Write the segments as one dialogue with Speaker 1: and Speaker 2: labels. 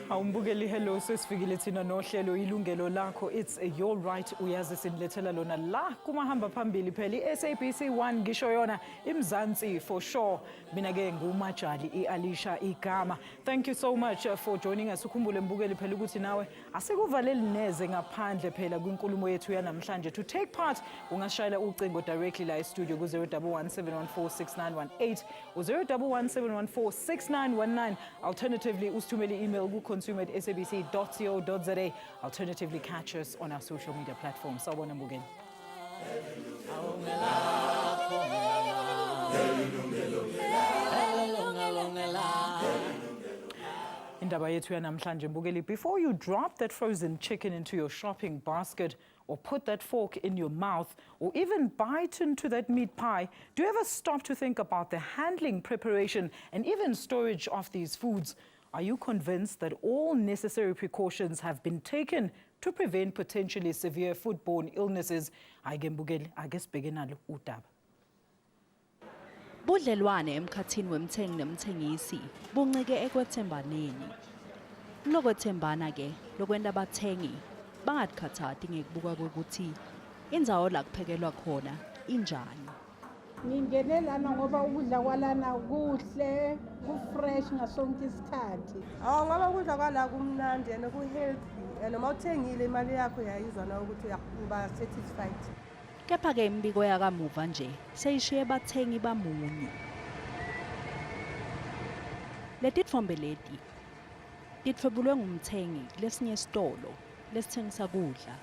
Speaker 1: Awumbukeli hello sesifikile thina nohlelo Yilungelo Lakho. It's your right uyazi sinilethela lona la kumahamba phambili phela SABC 1 ngisho yona iMzansi for sure. Mina ke ngumajali iAlisha igama. Thank you so much for joining us. Ukhumbule mbukeli phela ukuthi nawe asikuvaleli neze ngaphandle phela kwinkulumo yethu yanamhlanje. To take part ungashayela ucingo directly la e-studio ku 011-714-6918 u 011-714-6919. Alternatively usithumele email ku consumer@sabc.co.za. Alternatively, catch us on our social media platforms. Sawubona mbukeli. Indaba yethu yanamhlanje mbukeli, before you drop that frozen chicken into your shopping basket or put that fork in your mouth or even bite into that meat pie, do you ever stop to think about the handling, preparation and even storage of these foods? Are you convinced that all necessary precautions have been taken to prevent potentially severe foodborne illnesses? I guess beginalo udaba.
Speaker 2: Budlelwane emkhathini wemthengi nemthengisi buncike ekwethembaneni. Lokwethembana ke lokwenda abathengi bangathikhathi ngekubuka ukuthi indzawo la kuphekelwa khona injani.
Speaker 3: Ngingenelana ngoba ukudla kwalana kuhle, ku-fresh ngasonke isikhathi.
Speaker 4: Ngoba ukudla kwala kumnandi and ku-healthy and uma uthengile imali yakho yayizana ukuthi uba satisfied.
Speaker 2: Kepha ke imbiko yakamuva nje seyishiye bathengi bamunye. Letitfombe leti titfwebulwe ngumthengi lesinye isitolo lesithengisa kudla.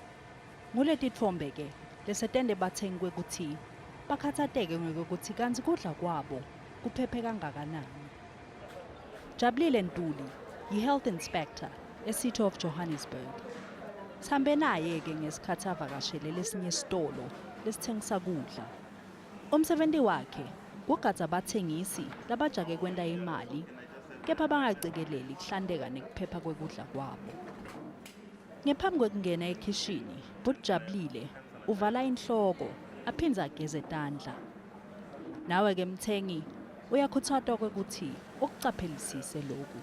Speaker 2: Nguletitfombe ke lesetende bathengi kwekuthi bakhathateke ngokuthi kanzi kudla kwabo kuphephe kangakanani. Jabulile Ntuli, yi-health inspector eCity of Johannesburg. Sihambe naye ke ngesikhathi avakashele lesinye isitolo lesithengisa kudla. Umsebenzi wakhe kugadza abathengisi labajake kwenda imali kepha bangacikeleli kuhlandeka nekuphepha kwekudla kwabo. Ngaphambi kwekungena ekhishini, Jabulile uvala inhloko aphindze ageze tandla. Nawe ke mthengi uyakhuthazwa ukuthi ukucaphelisise lokhu.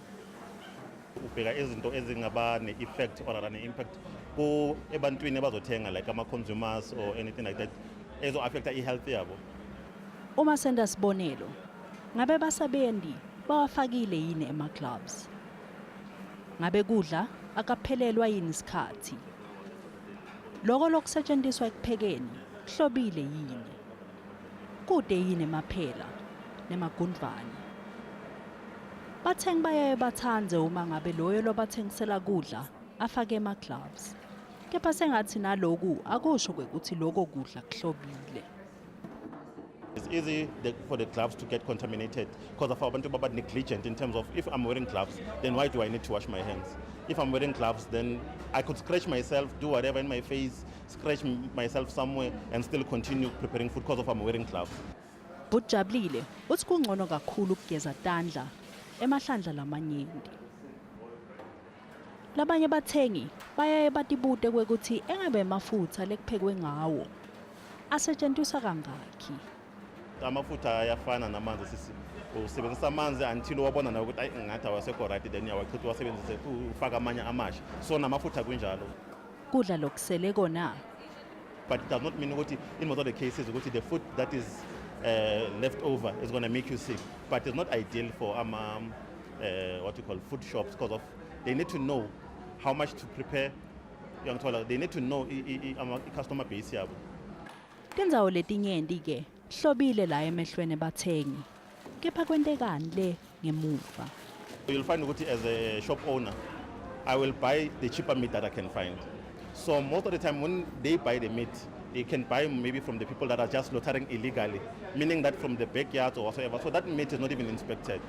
Speaker 5: Ubheka izinto ezingaba ne-effect or ne-impact ku ebantwini abazothenga like ama-consumers or anything like that ezo-affecta i-health yabo.
Speaker 2: Uma senda sibonelo, ngabe basebenzi bawafakile yini ema-gloves? Ngabe kudla akaphelelwa yini isikhathi? Lokho lokusetshenziswa ekuphekeni kuhlobile yini? Kude yini emaphela nemagundvane? Bathengi bayaye bathanze uma ngabe loyo lobathengisela kudla afake ama-gloves. Kepha sengathi naloku akusho kwekuthi lokho kudla kuhlobile.
Speaker 5: It's easy for the gloves to get contaminated because of abantu baba negligent in terms of if I'm wearing gloves, then why do I need to wash my hands? If I'm wearing gloves, then I could scratch myself, do whatever in my face, scratch myself somewhere and still continue preparing food because of I'm wearing gloves.
Speaker 2: Jabulile uthi kungcono kakhulu ukugeza tandla emahlandla lamanyenti. Labanye bathengi bayaye batibude kwekuthi engabe amafutha lekuphekwe ngawo asetshenziswa kangaki.
Speaker 5: Amafutha ayafana namanzi sisi. Usebenzisa amanzi until wabona na ukuthi ngathi awasekho right then uyawachitha wasebenzise ufaka amanye amasha. So namafutha kunjalo.
Speaker 2: Kudla lokusele kona.
Speaker 5: But it does not mean ukuthi in most of the cases ukuthi the food that is left over is going to make you sick. But it's not ideal for what you call food shops because of they need to know how much to prepare. They need to know customer base yabo.
Speaker 2: Tindzawo letinyenti ke hlobile la emehlweni bathengi. Kepha kwentekani le ngemuva.
Speaker 5: You'll find ukuthi as a shop owner, I will buy the cheaper meat that I can find. So most of the time when they buy the meat, they can buy maybe from the people that are just slaughtering illegally, meaning that from the backyards or whatever. So that meat is not even inspected.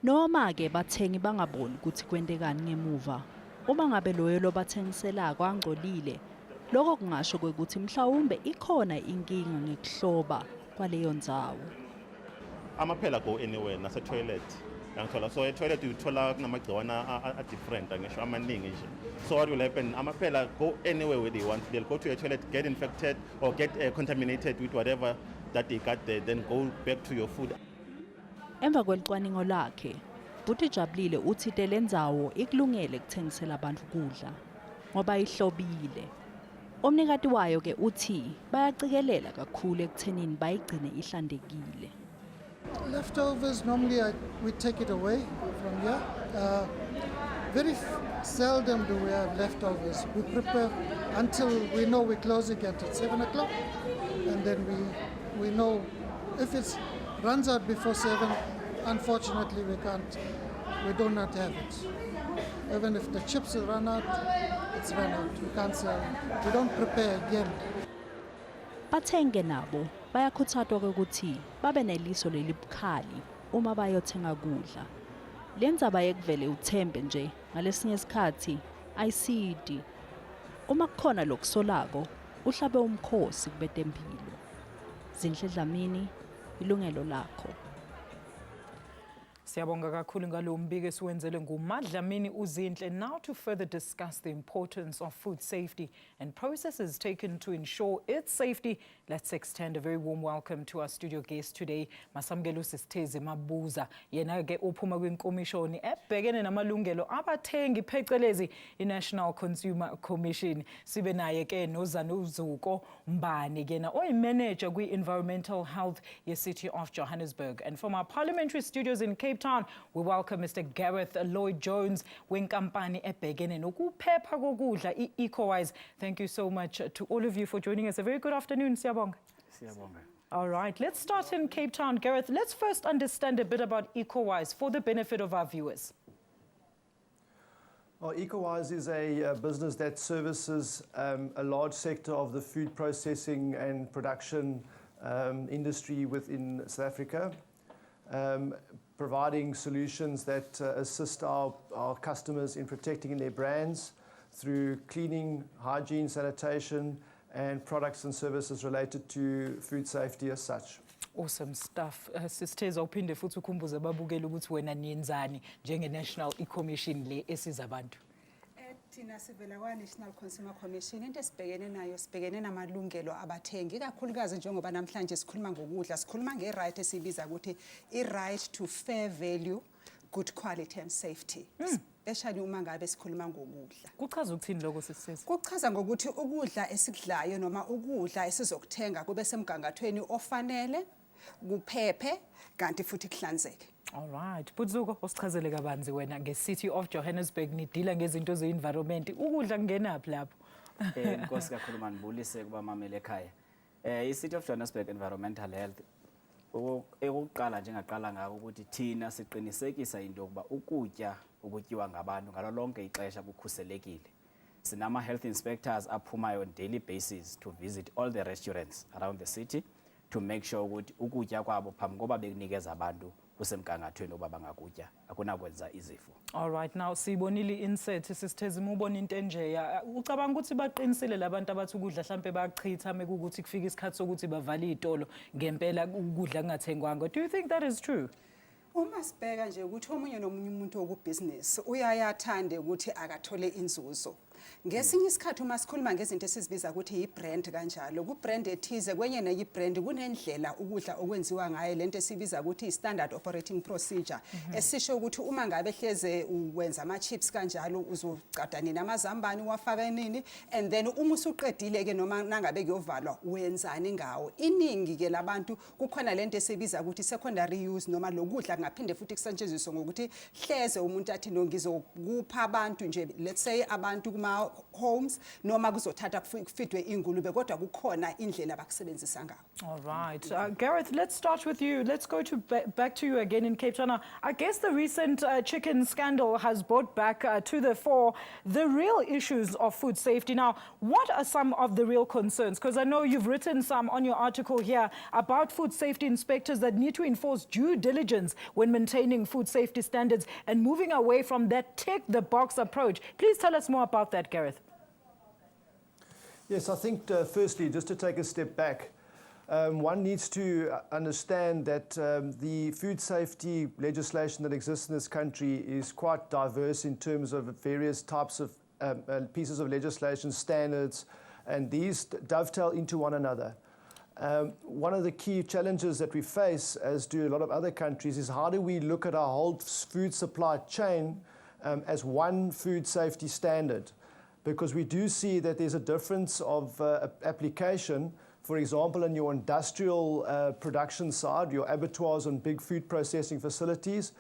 Speaker 2: Noma ke bathengi bangaboni ukuthi kwentekani ngemuva. Uma ngabe loyo lobathengiselako angcolile, lokho kungasho ukuthi mhlawumbe ikhona inkinga ngekuhloba kwaleyo ndzawo.
Speaker 5: Amaphela go anywhere nase toilet. Angithola so toilet uthola kunamagciwana a different angisho amaningi nje. So what will happen? Amaphela go anywhere where they want. They'll go to a toilet, get infected or get contaminated with whatever that they got there, then go back to your food.
Speaker 2: Emva kwelicwaningo lakhe, Buti Jabulile uthi le ndzawo ikulungele ukuthengisela abantu kudla ngoba ihlobile. Omnikati wayo ke uthi bayacikelela kakhulu ekuthenini bayigcine ihlanzekile.
Speaker 6: Leftovers, normally we take it away from here. Very seldom do we have leftovers. We prepare until we know we're closing at 7 o'clock, and then we know if it runs out before 7, unfortunately we do not have it. Even if the chips run out, it's run out. We can't sell. We don't prepare again.
Speaker 2: Bathenge nabo bayakhuthazwa ukuthi babe neliso lelibukhali uma bayothenga kudla. Le ndzaba yekuvele uthembe nje ngalesinye isikhathi ayisidi. Uma kukhona lokusolako uhlabe umkhosi kubetempilo. Zinhle Dlamini, Yilungelo Lakho.
Speaker 1: Siyabonga kakhulu ngalo mbiko esiwenzele nguMadlamini uZinhle. Now to further discuss the importance of food safety and processes taken to ensure its safety, let's extend a very warm welcome to our studio guest today, Masamgelo Sisitheze Mabuza. Yena ke uphuma kwinkomishoni ebhekene namalungelo abathengi phecelezi iNational Consumer Commission. Sibe naye ke noZanuzuko Mbane yena oyimanager kwi-Environmental Health ye-City of Johannesburg. And from our parliamentary studios in Cape Town, we welcome Mr. Gareth Lloyd-Jones wenkampani ebhekene nokuphepha kokudla i-EcoWise. Thank you so much to all of you for joining us. A very good afternoon, Siyabonga.
Speaker 7: Siyabonga.
Speaker 1: All right, let's start in Cape Town. Gareth, let's first understand a bit about EcoWise for the benefit of our viewers.
Speaker 7: Well, EcoWise is a business that services a large sector of the food processing and production industry within South Africa. Providing solutions that assist our customers in protecting their brands through cleaning, hygiene, sanitation, and products and services related to food safety as such.
Speaker 1: Awesome stuff. Sisitheze uphinde futhi ukhumbuze babukela ukuthi wena niyenzani njenge-National E-Commission le esiza abantu.
Speaker 8: Thina sivela kwa-National Consumer Commission into esibhekene nayo sibhekene namalungelo abathengi ikakhulukazi njengoba namhlanje sikhuluma ngokudla sikhuluma nge-right esibiza ukuthi i-right to fair value, good quality and safety. Especially uma ngabe sikhuluma ngokudla.
Speaker 1: Kuchaza ukuthini lokho Sisitheze?
Speaker 8: Kuchaza ngokuthi ukudla esikudlayo noma ukudla esizokuthenga kube semgangathweni ofanele, kuphephe kanti futhi kuhlanzeke.
Speaker 1: All right. Buzuko usichazele kabanzi wena nge-City of Johannesburg nidila ngezinto ze-environment. Ukudla kungenaphi lapho?
Speaker 9: Inkosi kakhulu manibulise kubamamele ekhaya. I-City of Johannesburg Environmental Health ukuqala njengaqala ngako ukuthi thina siqinisekisa into yokuba ukutya ukutyiwa ngabantu ngalo lonke ixesha kukhuselekile. Sinama health inspectors aphumayo on daily basis to visit all the restaurants around the city to make sure ukuthi ukutya kwabo phambi koba bekunikeza abantu kusemgangathweni oba bangakutya akunakwenza izifo.
Speaker 1: All right, now sibonile insert Sisitheze ubona into enjeya. Ucabanga ukuthi baqinisile labantu abathi ukudla mhlambe bayachitha mekuthi kufika isikhathi sokuthi bavale izitolo ngempela ukudla kungathengwanga. Do you think that is true?
Speaker 8: Uma sibheka nje ukuthi omunye nomunye umuntu wokubusiness uyayathande ukuthi akathole inzuzo. Ngesinye isikhathi uma sikhuluma ngezinto esizibiza ukuthi i-brand kanjalo, ku-brand ethize kwenye nenye i-brand kunendlela ukudla okwenziwa ngayo lento esibiza ukuthi i-standard operating procedure. Esisho ukuthi uma ngabe hleze uwenza ama-chips kanjalo uzocada nini amazambane wafaka nini and then uma usuqedile ke noma nangabe kuyovalwa wenzani ngawo. Iningi ke labantu kukhona lento esibiza ukuthi secondary use noma lokudla kungaphinde futhi kusetshenziswe ngokuthi hleze umuntu athi no ngizokupha abantu nje let's say abantu kuma kuma-homes noma kuzothatha kufidwe iy'ngulube kodwa kukhona indlela abakusebenzisa ngayo.
Speaker 1: All right. Gareth, let's start with you. Let's go to back to you again in Cape Town. Now, I guess the recent chicken scandal has brought back to the fore the real issues of food safety. Now, what are some of the real concerns? Because I know you've written some on your article here about food safety inspectors that need to enforce due diligence when maintaining food safety standards and moving away from that tick-the-box approach. Please tell us more about that, Gareth.
Speaker 7: Yes, I think firstly, just to take a step back, one needs to understand that the food safety legislation that exists in this country is quite diverse in terms of various types of pieces of legislation, standards, and these dovetail into one another. One of the key challenges that we face, as do a lot of other countries, is how do we look at our whole food supply chain as one food safety standard? Because we do see that there's a difference of application. For example, in your industrial production side, your abattoirs and big food processing facilities,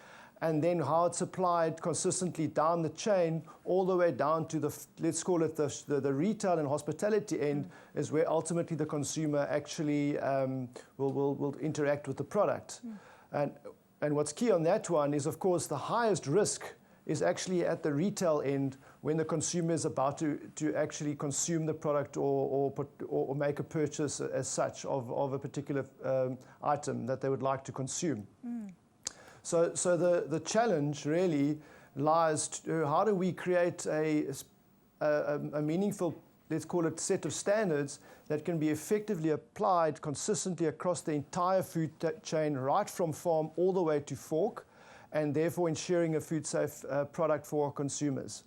Speaker 7: and then how it's applied consistently down the chain, all the way down to the, let's call it the retail and hospitality end, is where ultimately the consumer actually will interact with the product. And what's key on that one is, of course, the highest risk is actually at the retail end when the consumer is about to actually consume the product or make a purchase as such of a particular item that they would like to consume. So the challenge really lies to how do we create a meaningful, let's call it, set of standards that can be effectively applied consistently across the entire food chain, right from farm all the way to fork, and therefore ensuring a food safe product for our consumers.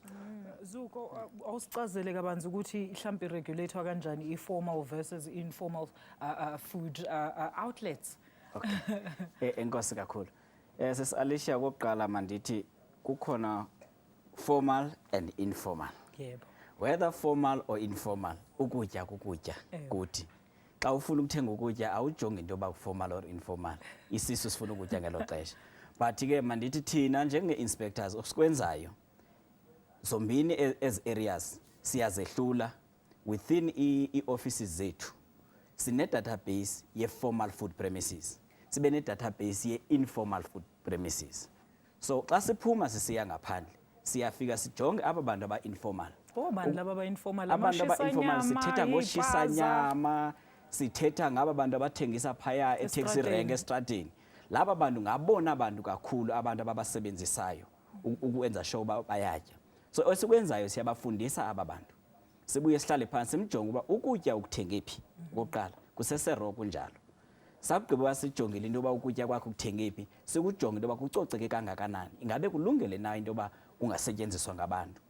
Speaker 1: Zuko, awusichazele kabanzi ukuthi mhlambe regulator kanjani i-formal versus informal food outlets.
Speaker 9: Okay. Enkosi kakhulu. Alicia kokuqala mandithi kukhona formal and informal.
Speaker 1: Yebo.
Speaker 9: Whether formal or informal, ukutya kukutya kuthi. Xa ufuna ukuthenga ukutya awujongi into yoba formal or informal. Isisu sifuna ukutya ngelo xesha. But ke mandithi thina njenge-inspectors osikwenzayo zombini as areas siyazehlula within i-offices zethu. Sine database ye-formal food premises. Sibe ne-database ye-informal food premises. So xa siphuma sisiya ngaphandle siyafika sijonge aba bantu aba-informal.
Speaker 1: Abantu laba aba-informal,
Speaker 9: abantu aba-informal sithetha ngoshisa nyama, sithetha ngaba bantu abathengisa phaya e-taxi rank estradini. Laba bantu ngabona abantu kakhulu abantu ababasebenzisayo ukwenza sure uba bayatya. So esikwenzayo siyabafundisa aba bantu. Sibuye sihlale phansi simjonge uba ukutya ukuthenga phi okokuqala kusesero kunjalo. Sakugqiba sijongile into yoba ukutya kwakho kuthenga phi, sikujonge into yoba kucoceke kangakanani. Ingabe kulungele na into yoba kungasetyenziswa ngabantu.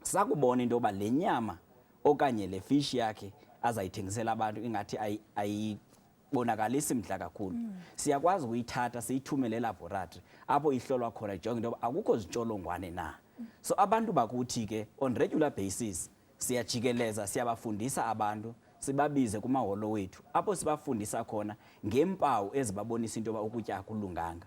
Speaker 9: Sakubona into yoba le nyama okanye le fish yakhe azayithengisela abantu ingathi ayibonakalisi mdla kakhulu. Siyakwazi ukuyithatha siyithumele elaboratory apho ihlolwa khona ijonge into yoba akukho zintsholongwane na. So abantu bakuthi ke on regular basis siyajikeleza siyabafundisa abantu, sibabize kumaholo wethu apho sibafundisa khona ngeempawu ezibabonisa into yoba ukutya akulunganga.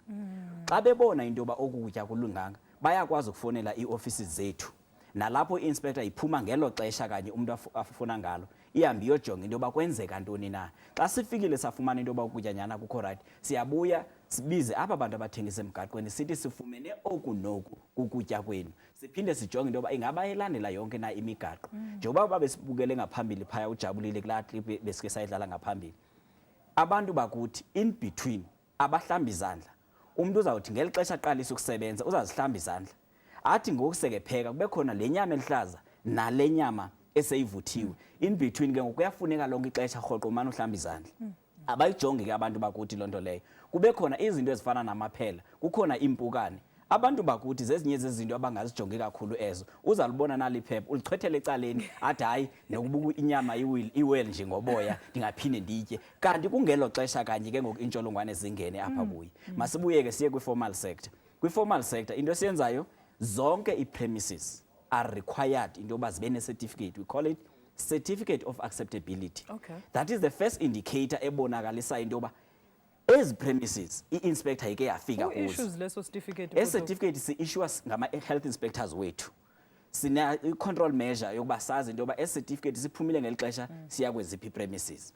Speaker 9: Xa bebona into yoba ukutya akulunganga bayakwazi ukufonela ii-offices zethu, nalapho i-inspector iphuma ngelo xesha kanye umuntu afuna ngalo ihambe iyojonga into yoba kwenzeka ntoni na. Xa sifikile safumana into yoba ukutya nyana kukho right, siyabuya sibize aba bantu abathengisa emgaqweni sithi sifumene oku noku kukutya kwenu. Siphinde sijonge into yoba ingaba elandela yonke na imigaqo. Njengoba babesibukele ngaphambili phaya ujabulile kulaa clip besike sayidlala ngaphambili. Abantu bakuthi in between abahlamba izandla. Umuntu uzawuthi ngeli xesha aqalisa ukusebenza uzazihlamba izandla. Athi ngokusekepheka kube khona le nyama elihlaza nale nyama eseyivuthiwe. In between ke ngokuyafuneka lonke ixesha rhoqo umane uhlamba izandla. Abayijonge ke abantu bakuthi lonto leyo. Kube khona izinto ezifana namaphela, kukhona impukane. Abantu bakuthi zezinye zezinto abangazijonge kakhulu ezo. Uzalibona naliphepha ulichwethele ecaleni athi hayi nokubuka inyama iwell nje ngoboya ndingaphinde nditye. Kanti kungelo xesha kanye ke ngoku intsholongwane zingene apha kuyi. Masibuye ke siye kwi-formal sector. Kwi-formal sector into esiyenzayo zonke i-premises are required into yoba zibe ne-certificate. We call it certificate of acceptability.
Speaker 1: Okay.
Speaker 9: That is the first indicator ebonakalisa into yoba ezi premises i-inspector yike yafika kuzo.
Speaker 1: Who issues leso certificate?
Speaker 9: Esi certificate si-issuwa ngama-health inspectors wethu. sina i-control measure yokuba sazi into yoba esi certificate siphumile ngeli xesha siya kweziphi premises.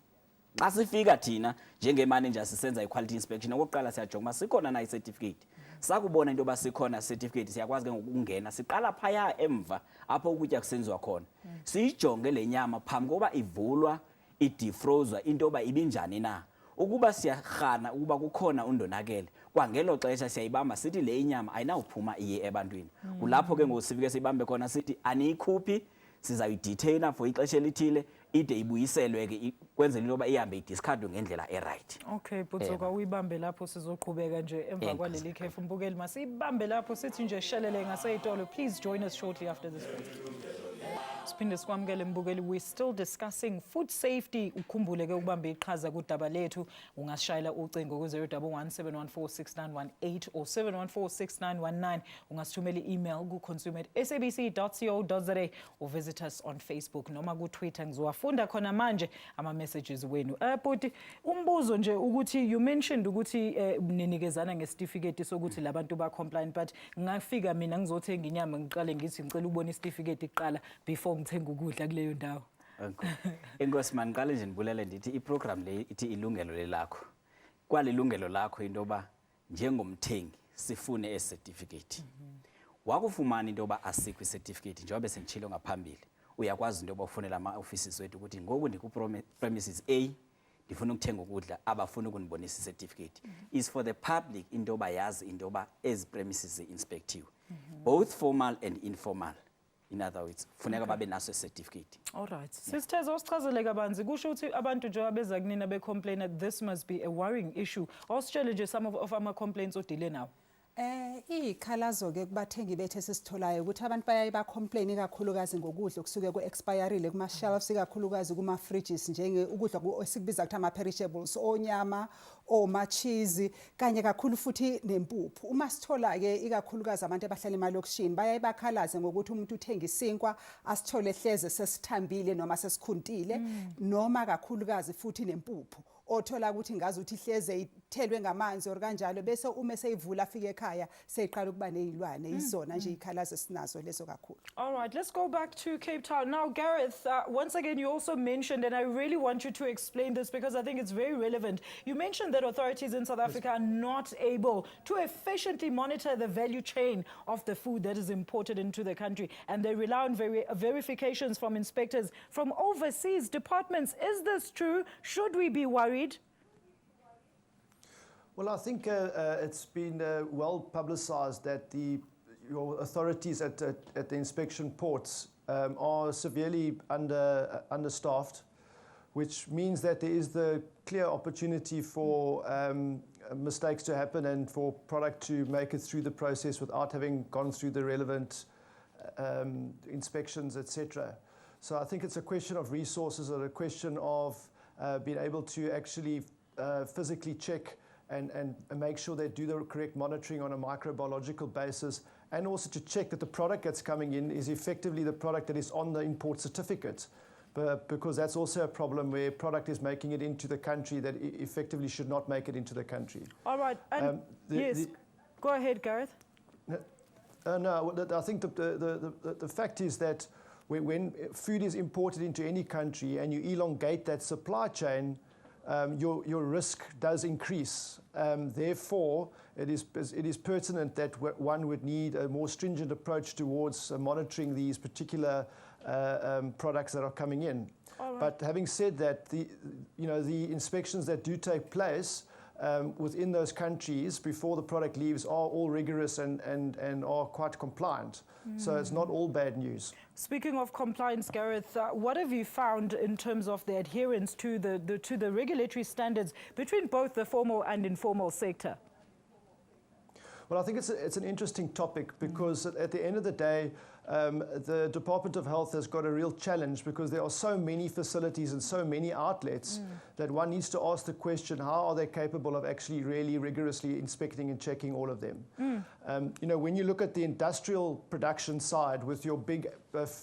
Speaker 9: Xa sifika thina njenge-manager sisenza i-quality inspection, okokuqala siyajonga uba sikhona na i-certificate. Sakubona into yoba sikhona certificate siyakwazi ke ngokungena siqala phaya emva apho ukutya kusenziwa khona. Siyijonge le nyama phambi koba ivulwa idefrozwa into yoba ibinjani na. Ukuba siyarhana ukuba kukhona undonakele kwangelo xesha siyayibamba sithi le inyama ayinawuphuma iye ebantwini. Kulapho ke ngoku sifike sibambe khona sithi aniyikhuphi sizayidetaina for ixesha elithile ide ibuyiselwe ke kwenzela into yoba ihambe idiscardwe ngendlela e-right.
Speaker 1: Okay, Butsoka uyibambe lapho sizoqhubeka nje emva kwaleli khefu. Mbukeli masibambe lapho sithi nje shelele ngaseyitolo. Please join us shortly after this break. Siphinde sikwamukele mbukeli, we're still discussing food safety. Ukhumbule ke ukubamba iqhaza kudaba lethu, ungasishayela ucingo ku 011 7146918 or 7146919. Ungasithumela i-email ku consumer@sabc.co.za or visit us on Facebook noma ku Twitter. Ngizowafunda khona manje ama messages wenu. But umbuzo nje ukuthi you mentioned ukuthi ninikezana ngesitifiketi sokuthi labantu ba compliant, but ngafika mina ngizothenga inyama ngiqale ngithi ngicela ukubona isitifiketi kuqala before ngithenga ukudla kuleyo ndawo.
Speaker 9: Enkosi maniqale nje nibulele ndithi iprogram le ithi ilungelo lakho. Kwalilungelo lakho into yoba njengomthengi sifune esi-certificate. Wakufumana into yoba asikho i-certificate njengoba sengitshilo ngaphambili. Uyakwazi into yoba ufonela ama-offices wethu ukuthi ngoku ndiku-premises A ndifuna ukuthenga ukudla abafuna ukunibonisa i-certificate. Is for the public into yoba yazi into yoba ezi premises zi-inspectiwe. Both formal and informal. In other words, funeka babe naso certificate.
Speaker 1: All right. Sisters, osichazele kabanzi kusho ukuthi abantu nje abeza kunina be complain that this must be a worrying issue. Ositshele nje some of our complaints odile now.
Speaker 8: Ikhalazo ke kubathengi bethu esisitholayo ukuthi abantu bayaye ba complain kakhulukazi ngokudla okusuke ku-expireile kuma shelves ikakhulukazi kuma fridges njenge ukudla esikubiza ukuthi ama perishables, onyama, cheese kanye kakhulu futhi nempuphu. Uma sithola ke ikakhulukazi abantu abahlala emalokishini bayaye bakhalaze ngokuthi umuntu uthenga isinkwa asithole hleze sesithambile noma sesikhuntile noma kakhulukazi futhi nempuphu. Othola ukuthi ngazi ukuthi hleze ithelwe ngamanzi or kanjalo bese uma seyivula afike ekhaya seyiqala ukuba nezilwane izona nje ikhalazo sinazo lezo kakhulu.
Speaker 1: All right, let's go back to Cape Town. Now, Gareth, once again, you also mentioned, and I really want you to explain this because I think it's very relevant. You mentioned that authorities in South Africa are not able to efficiently monitor the value chain of the food that is imported into the country, and they rely on verifications from inspectors from overseas departments. Is this true? Should we be worried?
Speaker 7: Well, I think it's been well publicized that your authorities at the inspection ports are severely understaffed, which means that there is the clear opportunity for mistakes to happen and for product to make it through the process without having gone through the relevant inspections, etc. So I think it's a question of resources and a question of being able to actually physically check and make sure they do the correct monitoring on a microbiological basis, and also to check that the product that's coming in is effectively the product that is on the import certificate, because that's also a problem where product is making it into the country that effectively should not make it into the country.
Speaker 1: All right, and go ahead, Gareth.
Speaker 7: No, I think the fact is that when food is imported into any country and you elongate that supply chain, your risk does increase. Therefore, it is pertinent that one would need a more stringent approach towards monitoring these particular products that are coming in.
Speaker 1: Right.
Speaker 7: But having said that, the inspections that do take place within those countries before the product leaves are all rigorous and are quite compliant. So it's not all bad news.
Speaker 1: Speaking of compliance, Gareth, what have you found in terms of the adherence to the regulatory standards between both the formal and informal sector?
Speaker 7: Well, I think it's an interesting topic because at the end of the day, the Department of Health has got a real challenge because there are so many facilities and so many outlets that one needs to ask the question, how are they capable of actually really rigorously inspecting and checking all of them? When you look at the industrial production side with your big,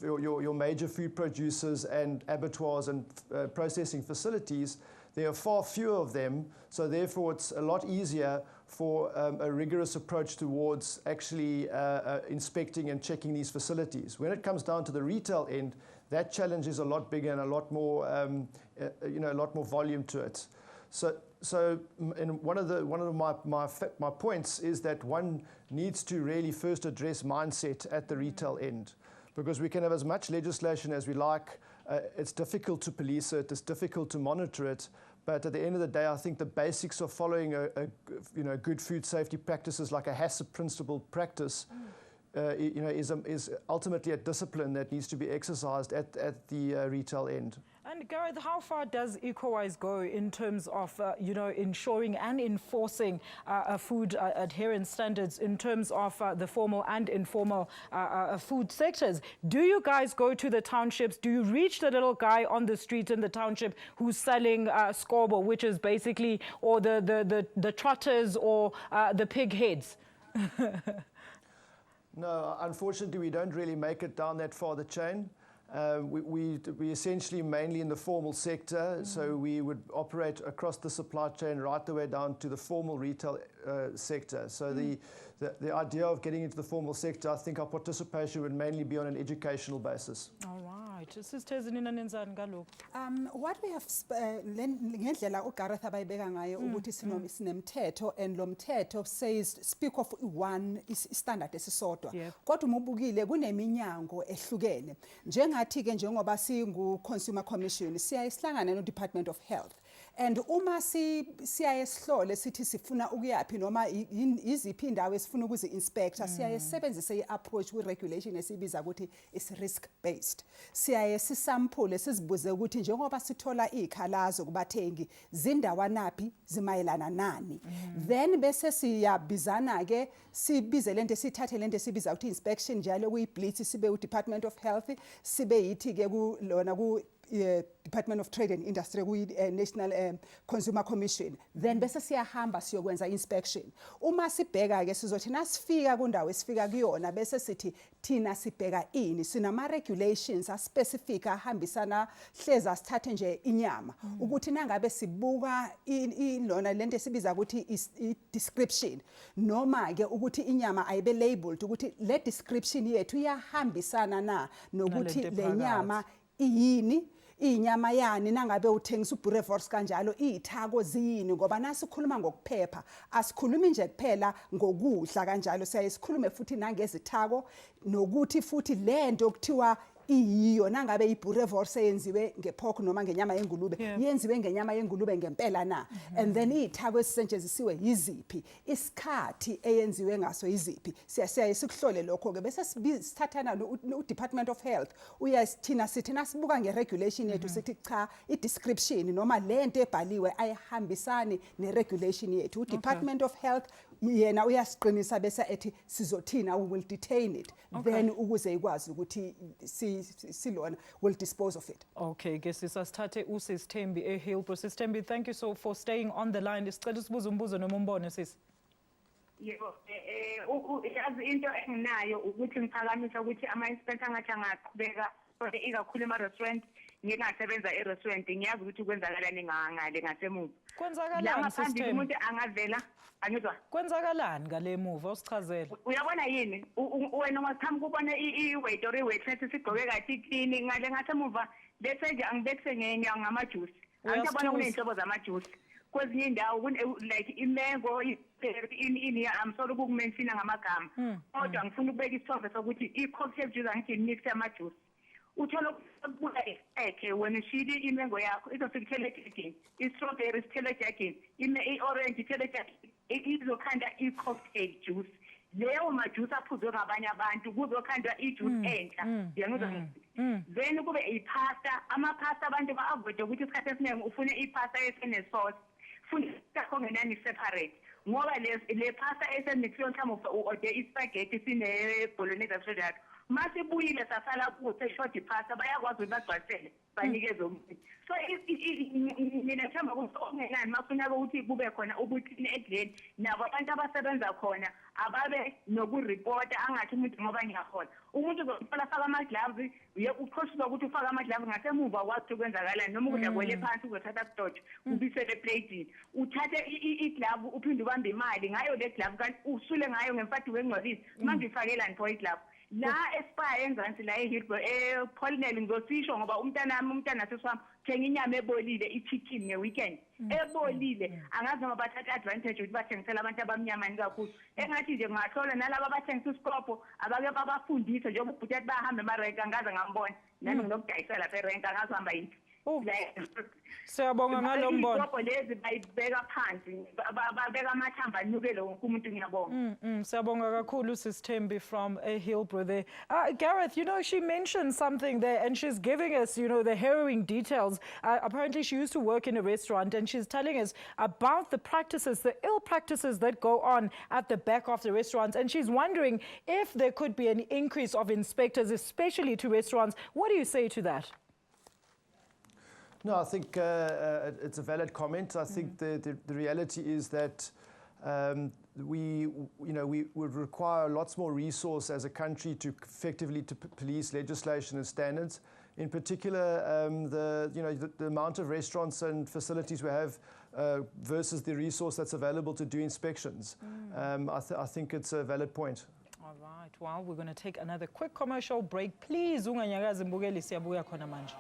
Speaker 7: your major food producers and abattoirs and processing facilities, there are far fewer of them, so therefore it's a lot easier for a rigorous approach towards actually inspecting and checking these facilities. When it comes down to the retail end, that challenge is a lot bigger and a lot more, a lot more volume to it. So and one of my points is that one needs to really first address mindset at the retail end, because we can have as much legislation as we like. It's difficult to police it. It's difficult to monitor it. But at the end of the day, I think the basics of following good food safety practices, like a HACCP principle practice, is ultimately a discipline that needs to be exercised at the retail end.
Speaker 1: And Gareth, how far does EcoWise go in terms of, ensuring and enforcing food adherence standards in terms of the formal and informal food sectors? Do you guys go to the townships? Do you reach the little guy on the street in the township who's selling scorbo, which is basically, or the trotters or the pig heads?
Speaker 7: No, unfortunately, we don't really make it down that far the chain. We essentially mainly in the formal sector, so we would operate across the supply chain right the way down to the formal retail sector. So the idea of getting into the formal sector, I think our participation would mainly be on an educational basis.
Speaker 1: All right. Sister Zinina nenzani ngalokho?
Speaker 8: What we have ngendlela uGareth abayibeka ngayo ukuthi sinemthetho, and lo mthetho says speak of one standard esisodwa. Kodwa umubukile kuneminyango ehlukene. Njengathi ke njengoba singu Consumer Commission siyayihlangana no Department of Health. And uma siyaye sihlole sithi sifuna ukuyaphi noma iziphi indawo esifuna ukuzi inspector, siyaye sisebenzise i-approach kwi-regulation esibiza ukuthi is risk based. Siyaye sisample sizibuze ukuthi njengoba sithola izikhalazo kubathengi zindawanaphi zimayelana nani. Then bese siyabizana ke sibize lento sithathe lento sibiza ukuthi inspection njalo kuyi-blitz sibe u-Department of Health sibe yithi ke kulona ku Department of Trade and Industry, National Consumer Commission. Then bese siyahamba siyokwenza inspection. Uma sibheka ke sizothi nasifika kundawo esifika kuyona bese sithi thina sibheka ini, sinama regulations a specific ahambisana hleza sithathe nje inyama ukuthi nangabe sibuka ilona lento esibiza ukuthi is description noma ke ukuthi inyama ayibe labeled ukuthi le description yethu iyahambisana na nokuthi le nyama iyini inyama yani nangabe uthengisa uBreforce kanjalo izithako ziyini, ngoba nasikhuluma ngokuphepha asikhulumi nje kuphela ngokudla kanjalo, siyasikhulume futhi nangezithako nokuthi futhi lento okuthiwa iyo nangabe iBreforce yenziwe ngepork noma ngenyama yengulube yenziwe ngenyama yengulube ngempela na. And then izithako esisetshenzisiwe yiziphi, isikhathi eyenziwe ngaso yiziphi, siyaye sikuhlole lokho ke bese sithathana no Department of Health uyasithina sithi nasibuka ngeregulation yethu sithi cha i-description noma lento ebhaliwe ayihambisani neregulation yethu. U-Department of Health yena uyasiqinisa bese ethi sizothina, we will detain it, then ukuze ikwazi ukuthi silona will dispose of it.
Speaker 1: Okay, guess sisithathe uSisithembi eHillbrow. Sisithembi, thank you so for staying on the line. Isicela sibuze umbuzo noma umbono sis.
Speaker 10: Yebo, yazi into enginayo ukuthi ngiphakamisa ukuthi ama-inspector ngathi angaqhubeka ikakhulu ema-restaurant, ngingasebenza e-restaurant ngiyazi ukuthi kwenzakalani ngale ngasemuva.
Speaker 1: Kwenzakalani
Speaker 10: Sisithembi? Umuntu angavela angizwa.
Speaker 1: Kwenzakalani ngale muva usichazele?
Speaker 10: Uyabona yini wena ungaqhamuka ubona i-weight or i-waitress sigqoke kathi clean ngale ngasemuva bese nje angibekise ngamajuice. Angiyabona kuney'nhlobo zamajuice. Kwezinye indawo like imango, ini I'm sorry ukumenshina ngamagama. Kodwa ngifuna ukubeka isithombe sokuthi i-cocktail juice angithi mix yamajuice. Uthola ukubuka ekhe wena ushili imango yakho izofika ithele i-strawberry sithele ejagini, i-orange ithele ejagini, izokhanda i-cocktail juice. Leyo majuice aphuzwe ngabanye abantu kuzokhandwa i-juice enhla. Yangizwa then kube ipasta, amapasta abantu ba-avoid ukuthi isikhathi esiningi ufune ipasta esene-sauce, funa isakho ngenani separate ngoba le pasta esemixiwe mhlawumbe u-ode ispaghetti sine-bolognese shredded masibuyile sasala kuthi short pass bayakwazi ubagcwasele banikeze umuntu so mina ngithemba ukuthi ongenani mafuneka ukuthi kube khona ubuclean edleni nabo abantu abasebenza khona ababe nokureporta angathi umuntu ngoba ngiyakhona umuntu uzothola faka ama-gloves uqhoshiza ukuthi ufake ama-gloves ngasemuva wathi ukwenzakalani noma ukudla kwele phansi uzothatha kudotsho ubisele eplatini uthathe iglove uphinde ubambe imali ngayo le glove kanti usule ngayo ngemfadi wengcolisi mangifakelani for iglove la espire enzansi la eHillbrow ePolinel ngizosisho ngoba umntana seswami thenga inyama ebolile ichicken ngeweekend ebolile angazi ngoba bathatha advantage ukuthi bathengisela abantu abamnyamani kakhulu engathi nje ngahlola nalabo abathengisa isikopho abake babafundise njengoba ubhuti bahambe emarenka ngaze ngambona nami nginokudayisela erenka ngazihamba yini
Speaker 1: Siyabonga ngalo mbono.
Speaker 10: Isikopho lezi bayibeka phansi babeka amathamba anyukele wonke umuntu ngiyabonga.
Speaker 1: Siyabonga kakhulu Sisthembi from Hillbrow there. Gareth, you know, she mentioned something there and she's giving us, you know, the harrowing details. Apparently she used to work in a restaurant and she's telling us about the practices, the ill practices that go on at the back of the restaurants. And she's wondering if there could be an increase of inspectors, especially to restaurants. What do you say to that?
Speaker 7: No, I think it's a valid comment. I think the reality is that we would require lots more resource as a country to effectively to police legislation and standards. In particular, the amount of restaurants and facilities we have versus the resource that's available to do inspections. I think it's a valid point.
Speaker 1: All right. Well, we're going to take another quick commercial break. Please, unganyakazi mbukeli siyabuya khona manje.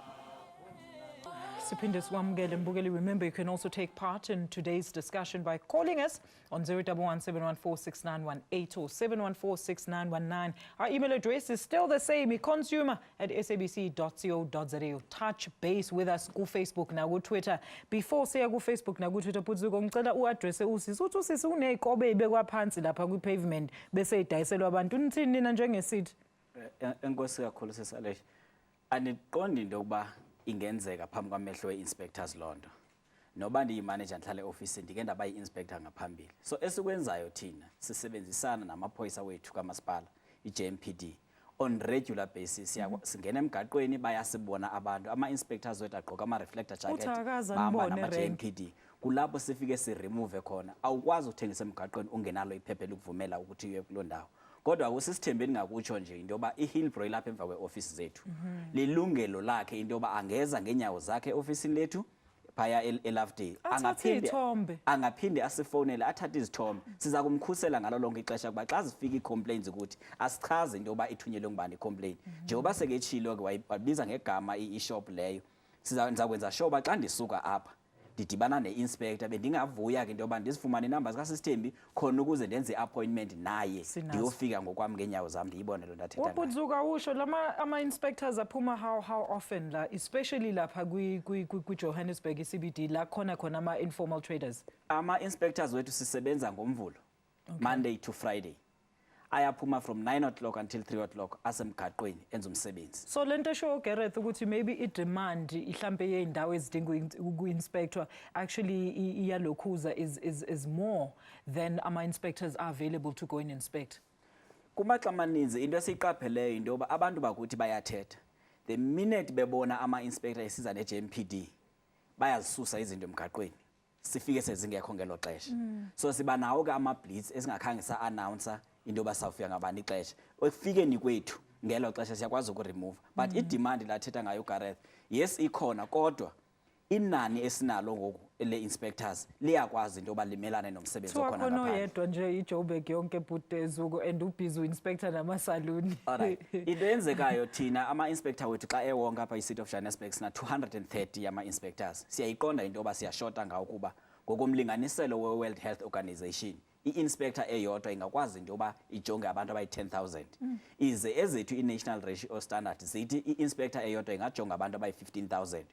Speaker 1: Remember, you can also take part in today's discussion by calling us on 011-714-6918 or 714-6919. Our email address is still the same, consumer@sabc.co.za. Touch base with us on Facebook now on Twitter. Before say go Facebook now go Twitter putzuko ngicela uaddress usisi uthi usisi uneqobe ibekwa phansi lapha ku pavement bese idayiselwa abantu nithini nina njengesithi.
Speaker 9: Enkosi kakhulu sesalesh. Aniqondi into yokuba ingenzeka phambi kwamehlo we-inspectors lonto noba ndiyimanager ndihlale office ndike ndaba yi-inspector ngaphambili so esikwenzayo thina sisebenzisana namaphoyisa wethu kamasipala i-JMPD on regular basis singena emgaqweni bayasibona abantu ama-inspectors wethu agqoka ama-reflector jacket bahamba nama-JMPD kulapho sifike si-remove khona awukwazi ukuthengisa emgaqweni ungenalo iphepha lokuvumela ukuthi uye kuloo ndawo kodwa kusisithembeni ngakutsho nje into yoba iHillbrow lapha emva kwe-office zethu lilungelo lakhe into yoba angeza ngenyawo zakhe e-ofisini lethu phaya eLovedale angaphinde asifonele athathe izithombe siza kumkhusela ngalo lonke ixesha kuba xa zifika ii-complaints ukuthi asichaze into yoba ithunyelwe ngubani i-complaint njengoba seketshilo-ke wabiza ngegama ishop leyo ndizakwenza sure uba xa ndisuka apha ndidibana ne-inspector bendingavuya ke into yoba ndizifumane inamba zikaSisthembi khona ukuze ndenze i-appointment naye ndiyofika ngokwami ngenyawo zam ndiyibone loo nto athetha ngayo.
Speaker 1: Ubudzuka usho ama-inspectors aphuma how often la especially lapha kwi-Johannesburg CBD la khona ama-informal traders?
Speaker 9: Ama-inspectors wethu sisebenza ngomvulo Monday to Friday. Ayaphuma from 9 o'clock until 3 o'clock asemgaqweni enza umsebenzi.
Speaker 1: So lento esho Gareth ukuthi maybe i-demand ihlambe yeindawo ezidinga uku-inspector actually iyalokhuza is more than ama-inspectors are available to go and inspect.
Speaker 9: Kumaxa amaninzi into esiyiqapheleyo into yoba abantu bakuthi bayathetha the minute bebona ama-inspector esiza ne-JMPD bayazisusa izinto emgaqweni sifike sezingekho ngelo xesha so siba nawo ke ama-blitz esingakhange sa-announcer into yoba sawufika ngabani ixesha ekufikeni kwethu ngelo xesha siyakwazi ukuremove but i-demand lathetha ngayo Gareth yes ikhona kodwa inani esinalo ngoku le-inspectors liyakwazi into yoba limelane nomsebenzi okhona ngaphandle.
Speaker 1: Khona oyedwa nje iJoburg yonke bhutezuko and ubhizi u-inspector namasaluni.
Speaker 9: Alright. Into yenzekayo thina ama-inspector wethu xa ewonke apha i-City of Johannesburg sina 230 yama-inspectors siyayiqonda into yoba siyashota ngawo kuba ngokomlinganiselo we-World Health Organization i-inspector eyodwa ingakwazi into yoba ijonge abantu abayi-10,000 ize ezethu i-national ratio standard zithi i-inspector eyodwa ingajonga abantu abayi-15,000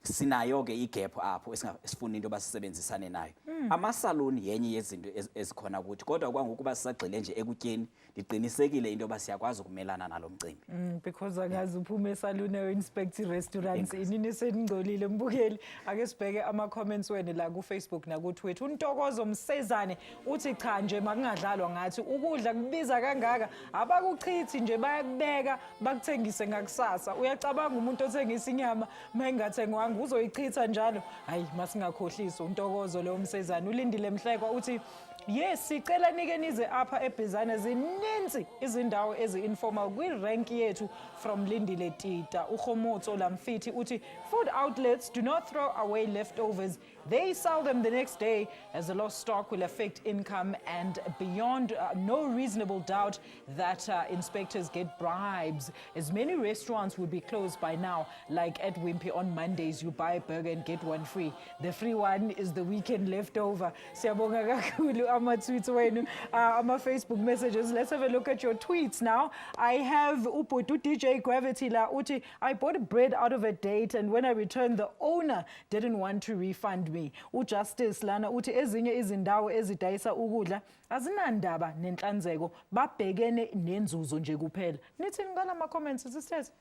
Speaker 9: sinayo ke igap apho esifuna into basisebenzisane nayo. Amasaluni yenye yezinto ezikhona ukuthi kodwa kwangokuba sisagxile nje ekutyeni ndiqinisekile into basiyakwazi ukumelana nalomcimbi.
Speaker 1: Because angazi uphume esaluni inspect restaurants inini seningcolile mbukeli ake sibheke ama comments wena la ku Facebook na ku Twitter. uNtokozo Msezane uthi cha nje makungadlalwa ngathi ukudla kubiza kangaka abakuchithi nje bayakubeka bakuthengise ngakusasa. Uyacabanga umuntu othengisa inyama mengathengwanga uzoyichitha njalo. Hayi masingakhohlisa uNtokozo lo Msezane. Ulindile Mhlekwa uthi yes sicela nike nize apha eBizana zininzi izindawo ezi-informal kwi-rank yethu from Lindile Tita. Ukhomotso Lamfithi uthi food outlets do not throw away leftovers. They sell them the next day as the lost stock will affect income and beyond no reasonable doubt that inspectors get bribes. As many restaurants would be closed by now, like at Wimpy on Mondays, you buy a burger and get one free. The free one is the weekend leftover. Siyabonga kakhulu ama-tweets wenu, ama-Facebook messages. Let's have a look at your tweets now. I have Uputu DJ Gravity la uti, I bought bread out of a date and when I returned the owner didn't want to refund me. Ujustice lana uti ezinye izindawo ezidayisa ukudla azinandaba nenhlanzeko babhekene nenzuzo nje kuphela. Nithi ngala ama comments sisters?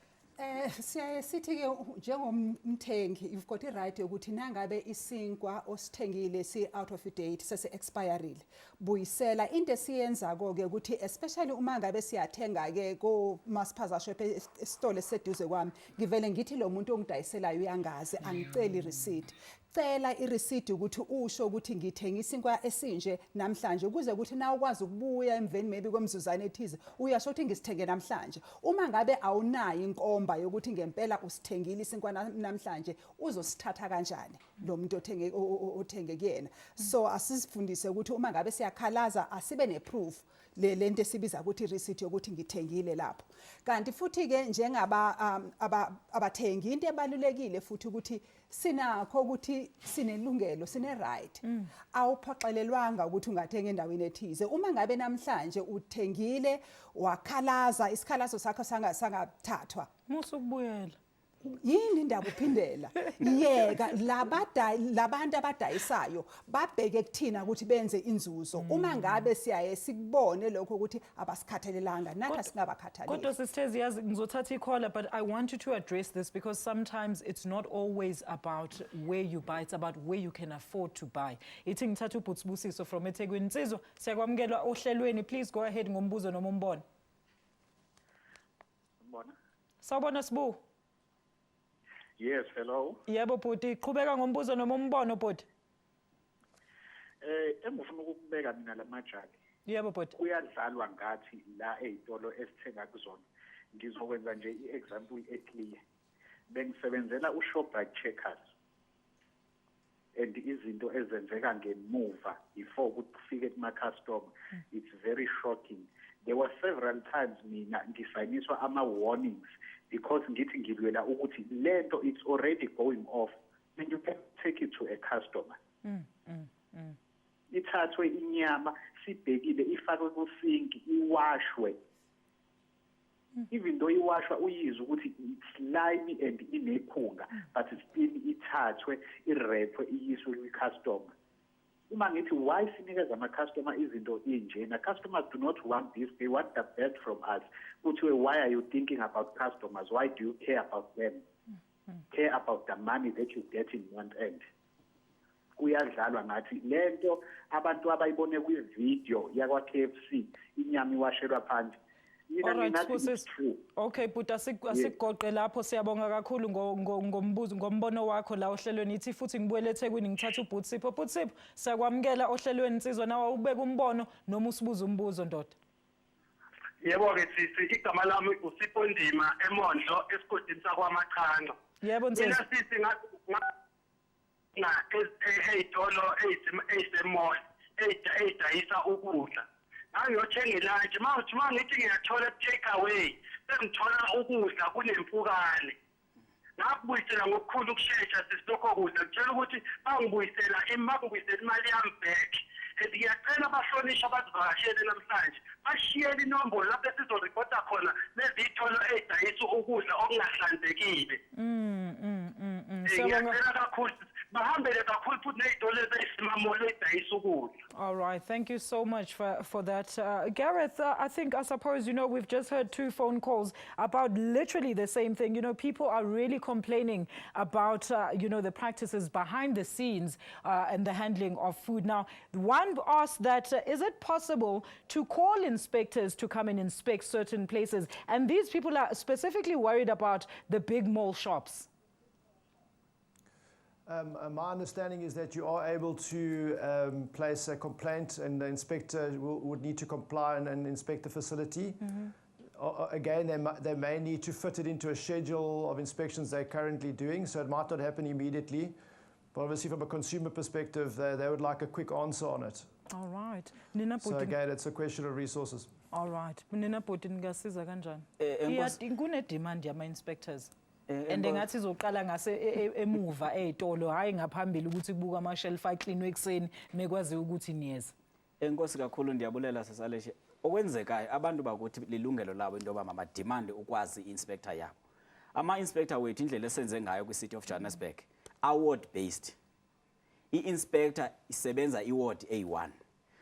Speaker 8: Siyaye sithi ke njengomthengi you've got the right ukuthi nangabe isinkwa osithengile si out of date sese expireile buyisela into esiyenza ke ukuthi especially uma ngabe siyathenga ke ko masiphaza shop esitolo seduze kwami ngivele ngithi lo muntu ongidayiselayo uyangazi angiceli receipt. Cela ireceipt ukuthi usho ukuthi ngithenga isinkwa esinje namhlanje ukuze ukuthi na ukwazi ukubuya emveni maybe kwemzuzane ethize uyasho ukuthi ngisithenge namhlanje. Uma ngabe awunayo inkomba yokuthi ngempela usithengile isinkwa namhlanje uzosithatha kanjani lo muntu othenge kuyena. So asisifundise ukuthi uma ngabe siyakhalaza asibe neproof lento esibiza ukuthi receipt yokuthi ngithengile lapho. Kanti futhi ke njengaba abathengi into ebalulekile futhi ukuthi sinakho ukuthi sinelungelo sine right awuphoxelelwanga ukuthi ungathenga endaweni ethize. Uma ngabe namhlanje uthengile wakhalaza isikhalazo sakho sangathathwa
Speaker 1: musu ukubuyela
Speaker 8: yini indaba uphindela yeka labantu abadayisayo babheke kuthina ukuthi benze inzuzo. Uma ngabe siyaye sikubone lokho ukuthi abasikhathalelanga nathi singabakhathaleli.
Speaker 1: Kodwa sisters yazi ngizothatha ikhola but I want you to address this because sometimes it's not always about where you buy, it's about where you can afford to buy. Ithi ngithatha uButsibusiso from eThekwini. Nsizwa siyakwamukela ohlelweni, please go ahead ngombuzo noma umbono.
Speaker 11: Mbona?
Speaker 1: Sawubona Sibu.
Speaker 11: Yes, hello.
Speaker 1: Yebo bhuti, qhubeka ngombuzo noma umbono bhuti.
Speaker 11: Engifuna ukubeka mina lamajali.
Speaker 1: Yebo bhuti.
Speaker 11: Kuyadlalwa ngathi la ezitolo esithenga kuzona. Ngizokwenza nje iexample eclear. Bengisebenzela uShoprite Checkers. And izinto ezenzeka ngemuva before kufike kuma customer, it's very shocking. There were several times mina ngisayiswa ama warnings because ngithi ngilwela ukuthi lento it's already going off and you can take it to a customer. Ithathwe inyama sibhekile ifakwe kusinki iwashwe. Even though iwashwa uyizwa ukuthi it's slimy and inephunga but still ithathwe irepwe iyiswe kwi-customer. Uma ngithi why sinikeza ama-customer izinto injena, customers do not want this, they want the best from us. Kuthiwe why are you thinking about customers, why do you care about them? Care about the money that you get in one end. Kuyadlalwa ngathi lento abantu abayibone kwi-video yakwa-KFC inyama iwashelwa phansi.
Speaker 1: Okay but asikugoqe lapho. Siyabonga kakhulu ngombuzo ngombono wakho la ohlelweni. Ithi futhi ngibuyele eThekwini ngithatha uButsipho. Butsipho siyakwamukela ohlelweni Nsizwa nawe ubeka umbono noma usibuza umbuzo ndoda.
Speaker 12: Yebo ke sisi igama lami uSipho Ndima eMondlo esigodini sakwamaqhanqa.
Speaker 1: Yebo Nsizwa.
Speaker 12: Mina sisi na ezitolo ezisemall ezidayisa ukudla. Angiyothenga lunch uma ngithi ngiyathola take away sengithola ukudla kunempukane. Ngakubuyisela ngokukhulu ukusheshsha sisilokho kudla ngitshela ukuthi bangibuyisela imali yami back. Ngiyacela abahlonishwa abazivakashele namhlanje bashiyele inombolo lapho sizoripota khona lezitholo ezidayisa ukudla okungahlanzekile. ngiyacela kakhulu bahambele kakhulu futhi ney'tolo eziyisimamolo ey'dayisa ukudla.
Speaker 1: All right, thank you so much for that. Gareth, I suppose, we've just heard 2 phone calls about literally the same thing. People are really complaining about, the practices behind the scenes and the handling of food. Now, one asked that, is it possible to call inspectors to come and inspect certain places? And these people are specifically worried about the big mall shops.
Speaker 7: My understanding is that you are able to place a complaint and the inspector would need to comply and inspect the facility. Again, they may need to fit it into a schedule of inspections they're currently doing, so it might not happen immediately. But obviously from a consumer perspective, they would like a quick answer on it.
Speaker 1: All right.
Speaker 7: So again, it's a question of resources.
Speaker 1: All right. Nina Putin ngasiza kanjani? Ingune demand yama inspectors. And ngathi izoqala ngase emuva ezitolo hayi ngaphambili ukuthi kubuka ama shelf aqinwe ekseni mekwazi ukuthi niyeza.
Speaker 9: Enkosi kakhulu ndiyabulela sasaleshe. Okwenzekayo abantu bakuthi lilungelo labo into yoba mama demand ukwazi inspector yabo. Ama inspector wethu indlela esenze ngayo kwi City of Johannesburg award based. I-inspector isebenza iward A1.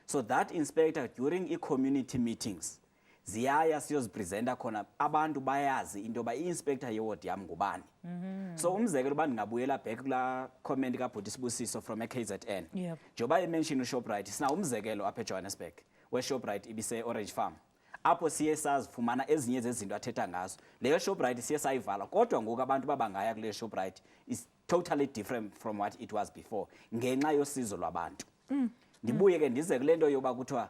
Speaker 9: So that inspector during i-community meetings ziyaya siyozipresenta khona abantu bayazi into yoba i-inspector yeward yami ngubani. So umzekelo uba ndingabuyela back kula comment kabhuti Sibusiso from eKZN. Njengoba emention uShoprite sinawo umzekelo apha eJohannesburg weShoprite ibise-Orange Farm. Apho siye sazifumana ezinye zezinto athetha ngazo. Leyo Shoprite siye sayivala kodwa ngoku abantu babangaya kule Shoprite is totally different from what it was before ngenxa yosizo lwabantu. Ndibuye ke ndize kule nto yoba kuthiwa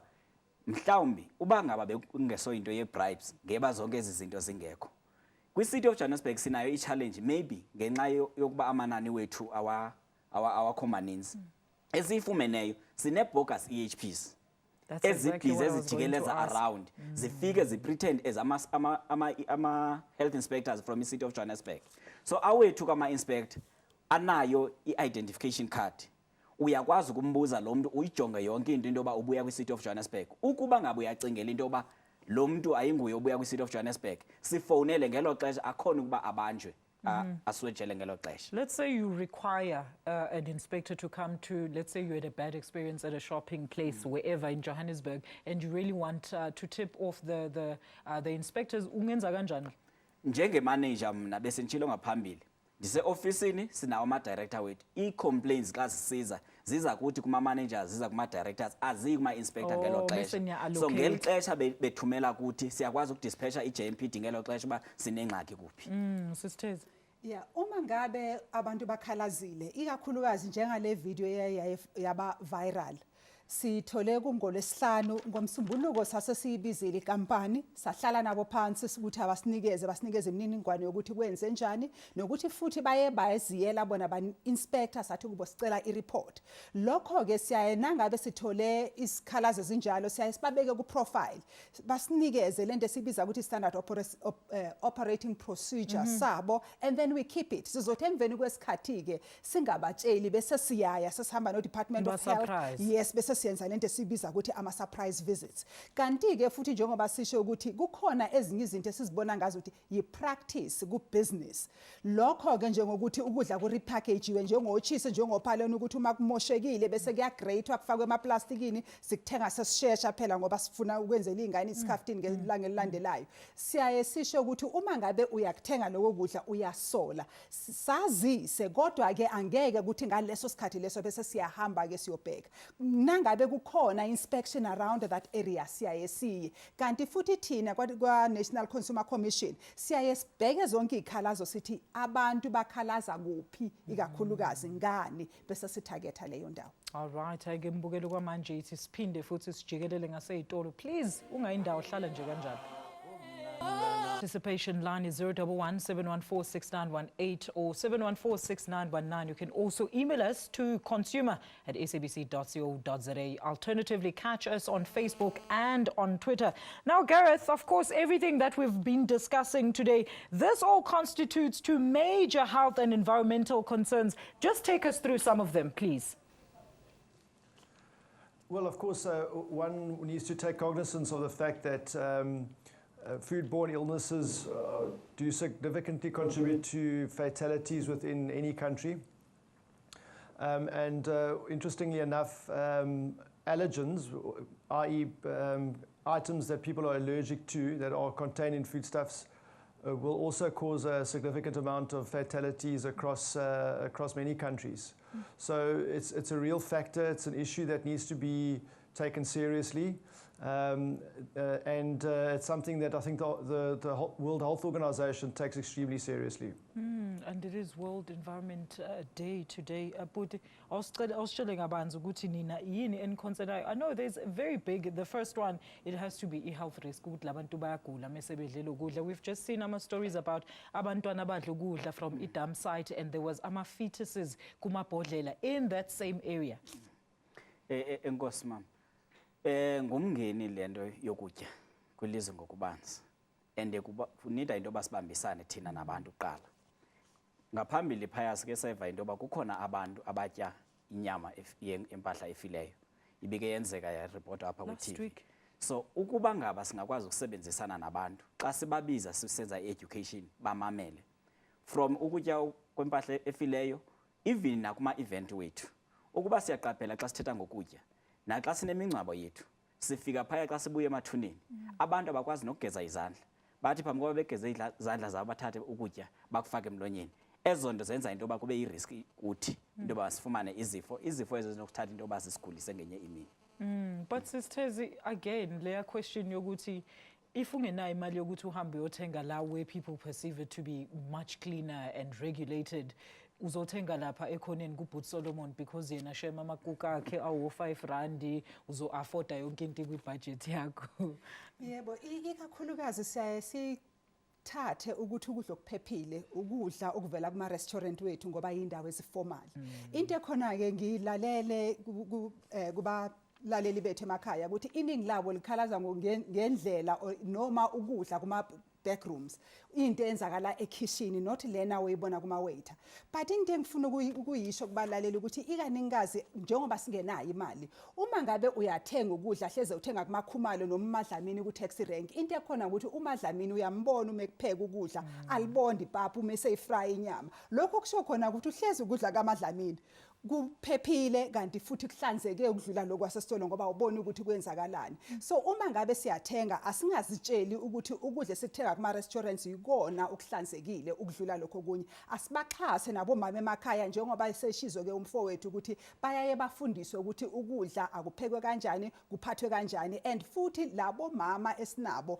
Speaker 9: mhlawumbi uba ngaba bekungeso into ye-bribes ngeba zonke ezi zinto zingekho. Kwi-City of Johannesburg sinayo i-challenge maybe ngenxa yokuba amanani wethu awakho maninzi. Esiyifumeneyo sine-bogus EHPs. Ezibhizi ezijikeleza around zifike zipretend as ama-health inspectors from i-City of Johannesburg. So awethu kama-inspector anayo i-identification card. Uyakwazi ukumbuza lo muntu uyijonge yonke into yoba ubuya kwi-City of Johannesburg. Ukuba ngabe uyacingela into yoba lo muntu ayinguye obuya kwi-City of Johannesburg, sifonele ngelo xesha akhona ukuba abanjwe aswejele ngelo xesha.
Speaker 1: Let's say you require an inspector to come to, let's say you had a bad experience at a shopping place wherever in Johannesburg and you really want to tip off the inspectors, ungenza kanjani?
Speaker 9: Njenge-manager mna bese ntshilo ngaphambili. Ndise-ofisini sinawo ama-director wethu. I-complaints xa zisiza ziza kuthi kuma-managers ziza kuma-directors aziyi kuma-inspector ngelo xesha. So ngeli xesha bethumela kuthi siyakwazi ukudispatcha i-JMPD ngelo xesha uba sinengxaki kuphi.
Speaker 1: Sisitheze.
Speaker 8: Yeah, uma ngabe abantu bakhalazile ikakhulukazi njengale video yaba viral. Sithole kungolesihlanu ngomsombuluko sase siyibizile ikampani sahlala nabo phansi ukuthi basinikeze imininingwane yokuthi kwenze njani nokuthi futhi baye bayiziyela bona ba inspector sathi kubo sicela i-report. Lokho ke siyaye nangabe sithole isikhalazo ezinjalo siyaye sibabeke ku profile basinikeze lento esibiza ukuthi standard operating procedure sabo and then we keep it. Sizothi emveni kwesikhathi ke singabatsheli bese siyaya sesihamba no Department of Health. Yes, bese siyenza lento esibiza ukuthi ama-surprise visits. Kanti ke futhi njengoba sisho ukuthi kukhona ezinye izinto esizibona ngazo ukuthi yi-practice ku-business. Lokho ke njengokuthi ukudla ku-repackagiwe njengochise njengophaleni ukuthi uma kumoshekile bese kuyagreyithwa kufakwe emaplastikini sikuthenga sesishesha phela ngoba sifuna ukwenzela iy'ngane isikhaftini ngelanga elilandelayo. Siyaye sisho ukuthi uma ngabe uyakuthenga lokho kudla uyasola. Sazise kodwa ke angeke ukuthi ngaleso sikhathi leso bese siyahamba ke siyobheka. Nangabe kukhona inspection around that area siyaye siye. Kanti futhi thina kwa National Consumer Commission siyaye sibheke zonke izikhalazo sithi abantu bakhalaza kuphi ikakhulukazi ngani bese sitargeta leyo ndawo.
Speaker 1: All right, ake mbukelo kwamanje ithi siphinde futhi sijikelele ngaseyitolo. Please ungayindawo hlala nje kanjalo. Participation line is 011 714 6918 or 714 6919. You can also email us to consumer@sabc.co.za. Alternatively, catch us on Facebook and on Twitter. Now, Gareth, of course, everything that we've been discussing today, this all constitutes to major health and environmental concerns. Just take us through some of them, please.
Speaker 7: Well, of course, one needs to take cognizance of the fact that foodborne illnesses do significantly contribute to fatalities within any country. Interestingly enough, allergens, i.e. items that people are allergic to that are contained in foodstuffs, will also cause a significant amount of fatalities across many countries. So it's a real factor. It's an issue that needs to be taken seriously, it's something that I think the World Health Organization takes extremely seriously.
Speaker 1: And it is World Environment Day today. But I was telling abanzi ukuthi nina yini enconsider. I know there's very big. The first one, it has to be a health risk. Ukuthi labantu bayagula mase bedlela ukudla. We've just seen stories about abantwana abadla ukudla from a dump site, and there was fetuses kumabhodlela in that same area.
Speaker 9: Enkosi mama. Ngumngeni lento yokutya kwilizwe ngokubanzi, and kunida into basibambisane thina nabantu kuqala. Ngaphambili phaya sike seva into yoba kukhona abantu abatya inyama empahla efileyo ibike yenzeka yaripota apha ku-TV. So ukuba ngaba singakwazi ukusebenzisana nabantu xa sibabiza sisenza i-education bamamele from ukutya kwempahla efileyo even nakuma-event wethu, ukuba siyaqaphela xa sithetha ngokutya naxa sinemingcwabo yethu sifika phaya xa sibuye emathuneni abantu abakwazi nokugeza izandla, bathi phambi koba begeze izandla zabo bathathe ukutya bakufake emlonyeni. Ezo nto zenza into yoba kube yiriski kuthi into yoba sifumane izifo ezo zinokuthatha into yoba sisigulise ngenye imini.
Speaker 1: But sisters, again, leya question yokuthi if ungenayo imali yokuthi uhambe uyothenga la where people perceive it to be much cleaner and regulated, uzothenga lapha ekhoneni kuBoot Solomon because yena shema amakuka akhe awu-R5 uzo-afforda yonke into kwibudget yakho.
Speaker 8: Yebo, ikakhulukazi siyaye sithathe ukuthi ukudla okuphephile ukudla okuvela kuma-restaurant wethu ngoba yindawo eziformal. Into ekhona-ke ngilalele kubalaleli bethu emakhaya ukuthi iningi labo likhalaza ngendlela noma ukudla kuma-backrooms, into enzakala ekitchen, not lena oyibona kuma-waiter. But into engifuna ukuyisho kubalaleli ukuthi ikaningazi njengoba singenayo imali, uma ngabe uyathenga ukudla hleze uthenga kumakhumalo noma uMadlamini ku-taxi rank, into ekhona ukuthi uMadlamini uyambona uma ekupheka ukudla alibondi ipapa uma eseyifry inyama. Lokho kusho khona ukuthi uhlezi ukudla kaMadlamini kuphephile kanti futhi kuhlanzeke ukudlula lokwasesitolo ngoba ubona ukuthi kwenzakalani. So uma ngabe siyathenga asingazitsheli ukuthi ukudla esithenga kuma-restaurants yikona okuhlanzekile ukudlula lokho kunye. Asibaxhase nabo mama emakhaya njengoba seshizo-ke umfowethu ukuthi bayaye bafundiswe ukuthi ukudla akuphekwe kanjani, kuphathwe kanjani, and futhi labo mama esinabo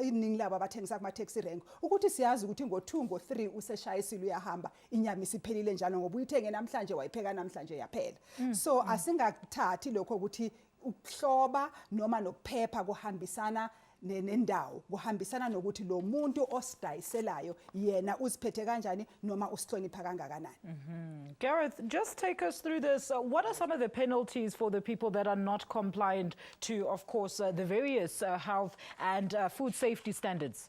Speaker 8: iningi labo abathengisa kuma-taxi rank ukuthi siyazi ukuthi ngo-2 ngo-3 useshayisile uyahamba inyama isiphelile njalo ngoba uyithenge namhlanje wayipheka namhlanje yaphela. So asingathathi lokho ukuthi ukuhloba noma nokuphepha kuhambisana nendawo, kuhambisana nokuthi lo muntu osidayiselayo yena uziphethe kanjani noma usihlonipha kangakanani.
Speaker 1: Gareth, just take us through this. What are some of the penalties for the people that are not compliant to, of course, the various health and food safety standards?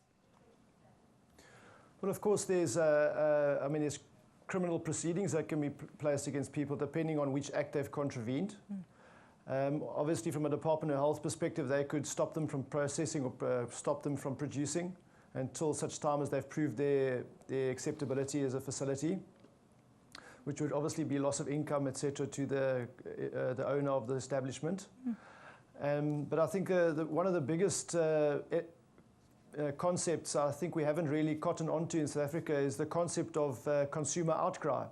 Speaker 7: Well, of course, there's criminal proceedings that can be placed against people depending on which act they've contravened. Obviously, from a Department of Health perspective, they could stop them from processing or stop them from producing until such time as they've proved their acceptability as a facility, which would obviously be loss of income, etc., to the owner of the establishment. But I think one of the biggest concepts I think we haven't really cottoned onto in South Africa is the concept of consumer outcry.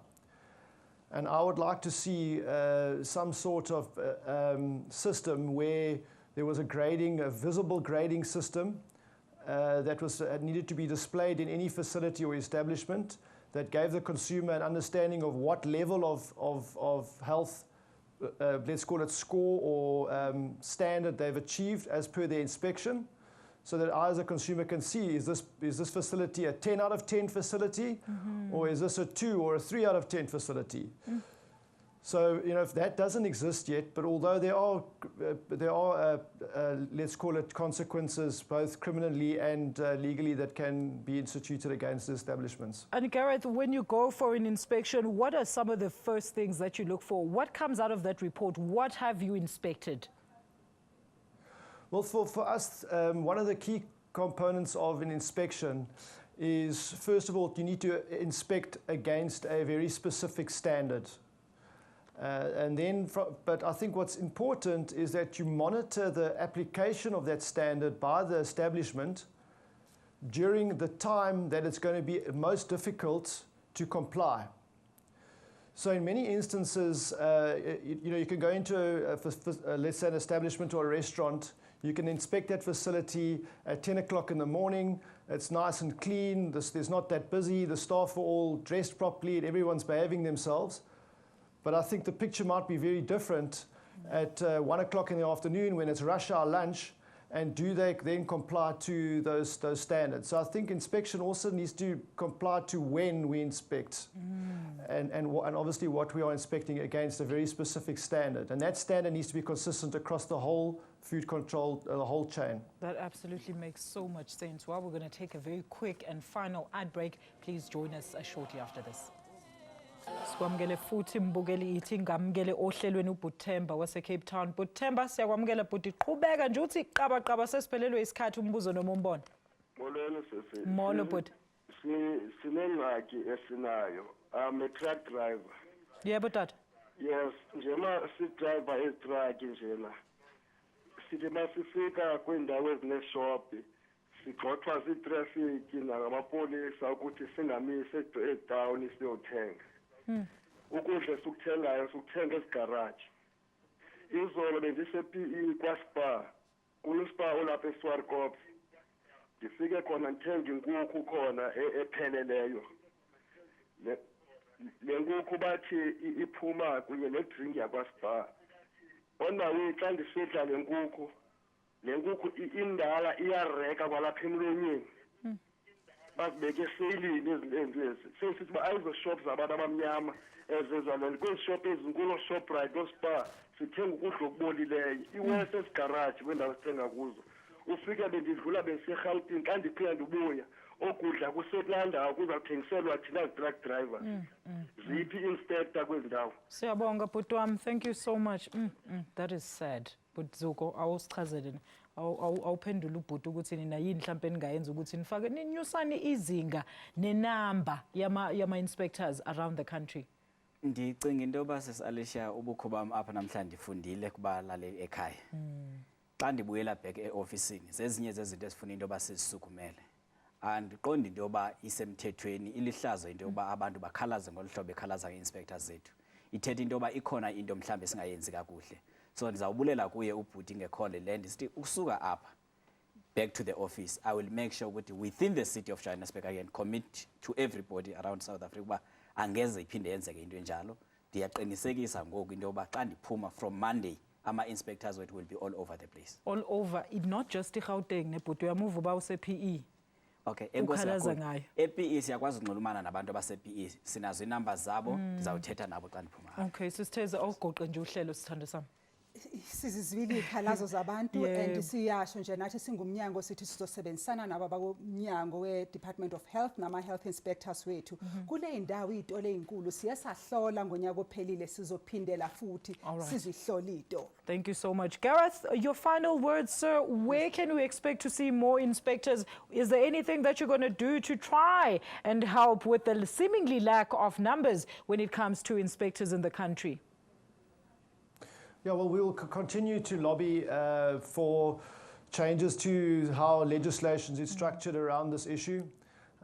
Speaker 7: And I would like to see some sort of system where there was a visible grading system that needed to be displayed in any facility or establishment that gave the consumer an understanding of what level of health, let's call it score or standard they've achieved as per their inspection, so that I as a consumer can see, is this facility a 10 out of 10 facility, or is this a 2 or a 3 out of 10 facility? So, if that doesn't exist yet, but although there are let's call it consequences, both criminally and legally, that can be instituted against the establishments.
Speaker 1: And Gareth, when you go for an inspection, what are some of the first things that you look for? What comes out of that report? What have you inspected?
Speaker 7: Well, for us, one of the key components of an inspection is, first of all, you need to inspect against a very specific standard. But I think what's important is that you monitor the application of that standard by the establishment during the time that it's going to be most difficult to comply. So in many instances, you can go into, let's say, an establishment or a restaurant. You can inspect that facility at 10 o'clock in the morning. It's nice and clean. There's not that busy. The staff are all dressed properly and everyone's behaving themselves. But I think the picture might be very different at 1 o'clock in the afternoon when it's rush hour lunch, and do they then comply to those standards? So I think inspection also needs to comply to when we inspect, and obviously what we are inspecting against a very specific standard. And that standard needs to be consistent across the whole food control, the whole chain.
Speaker 1: That absolutely makes so much sense. Well, we're going to take a very quick and final ad break. Please join us shortly after this. Sikwamukele futhi mbukeli ithi ngamukele ohlelweni uButhemba wase Cape Town. Buthemba siyakwamukela futhi qhubeka nje uthi qaba sesiphelelwe isikhathi umbuzo noma umbono.
Speaker 13: Molweni sisi.
Speaker 1: Molo but.
Speaker 13: Sinengxaki esinayo. I'm a truck driver.
Speaker 1: Yebo tata.
Speaker 13: Yes, njema sidriver itruck njena. Sithi masifika kwindawo ezineshop. Sigxothwa zitraffic nangamapolisa ukuthi singamise edown siyothenga. Ukudla sukuthengayo sukuthenga esigarage. Izolo bendise-PE kwaSpa. Kunospa olapha eSwarkop. Ngifike khona ngithenga inkukhu khona epheleleyo. Le nkukhu bathi iphuma kunye nedrink yakwaSpa. Onawe xa ndisidla le nkukhu indala iyareka kwalapha emlonyeni. Basibeke eseyilini ezinto ezi. Sesithi ba ayizo shops zabantu abamnyama ezezalweni kwezi shop ezinkulu Shoprite oSpa sithenga ukudla okubolileyo. Iwese esigarage kwendawo sithenga kuzo. Ufike bendidlula beseGauteng xa ndiphinda ndibuya okudla kusekulanda kuzawuthengiselwa thina truck drivers. Ziphi inspector kwezi ndawo?
Speaker 1: Siyabonga bhuti wami, thank you so much. That is sad. But Zuko awusichazele awuphendula ubhuti ukuthi nina yini mhlawumbe ningayenza ukuthi nifake ninyusane izinga nenamba yama inspectors around the country.
Speaker 9: Ndicinga into yoba sesialisha ubukho bam apha namhlanje ndifundile kubalaleli ekhaya. Xa ndibuyela back e-ofisini zezinye zezinto ezifuna into yoba sizisukumele. Andiqondi into yoba isemthethweni ilihlazo into yoba abantu bakhalaze ngolu hlobo bekhalaza nge-inspectors zethu. Ithetha into yoba ikhona into mhlawumbe singayenzi kakuhle. So ndizawubulela kuye ubhuti ngekhole le ndithi ukusuka apha back to the office, I will make sure ukuthi within the city of Johannesburg I can commit to everybody around South Africa uba angeze iphinde yenzeke into enjalo. Ndiyaqinisekisa ngoku into yoba xa ndiphuma from Monday ama-inspectors wethu will be all over the place.
Speaker 1: All over, not just iGauteng nebhuti uyamuva uba use-PE.
Speaker 9: Okay, enkosi ngayo. EPE siyakwazi ukunxulumana nabantu abase-PE. Sinazo inamba zabo, ndizawuthetha nabo xa ndiphuma.
Speaker 1: Okay, sisitheza awugoqe nje uhlelo sithando sami.
Speaker 8: Sizizwile ikhalazo zabantu and siyasho nje nathi singumnyango sithi sizosebenzisana nabo abomnyango we-Department of Health nama-health inspectors wethu. Kule indawo iy'tolo ey'nkulu siyasahlola ngonyaka ophelile sizophindela futhi sizihlole iy'tolo.
Speaker 1: Thank you so much. Gareth, your final words, sir. Where can we expect to see more inspectors? Is there anything that you're going to do to try and help with the seemingly lack of numbers when it comes to inspectors in the country?
Speaker 7: Yeah, well, we will continue to lobby for changes to how legislation is structured around this issue.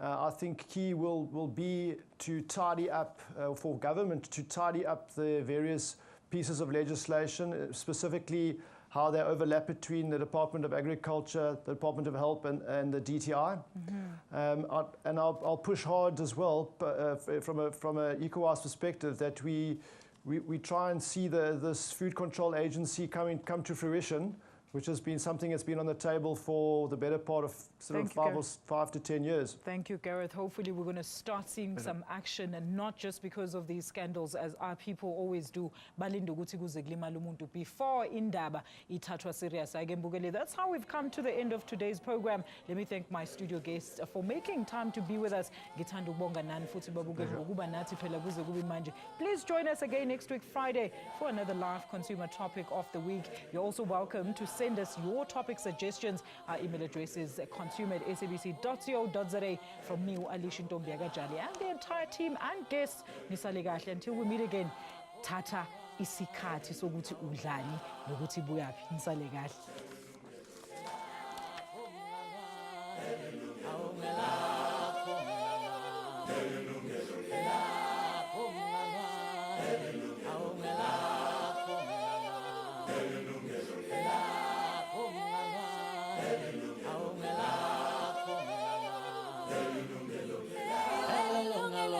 Speaker 7: I think key will be to tidy up, for government to tidy up the various pieces of legislation, specifically how they overlap between the Department of Agriculture, the Department of Health and the DTI. And I'll push hard as well from an ECOWAS perspective that we try and see this food control agency come to fruition, which has been something that's been on the table for the better part of sort of 5 to 10 years.
Speaker 1: Thank you, Gareth. Hopefully we're going to start seeing some action, and not just because of these scandals, as our people always do. Before indaba ithathwa serious. That's how we've come to the end of today's program. Let me thank my studio guests for making time to be with us. Please join us again next week, Friday, for another live consumer topic of the week. You're also welcome to say send us your topic suggestions. Our email address is consumer@sabc.co.za. From me, Alicia Ntombiagajali, and the entire team and guests, nisale kahle. Until we meet again, tata isikhathi sokuthi udlani nokuthi buyaphi. Nisale kahle.
Speaker 14: Yilungelo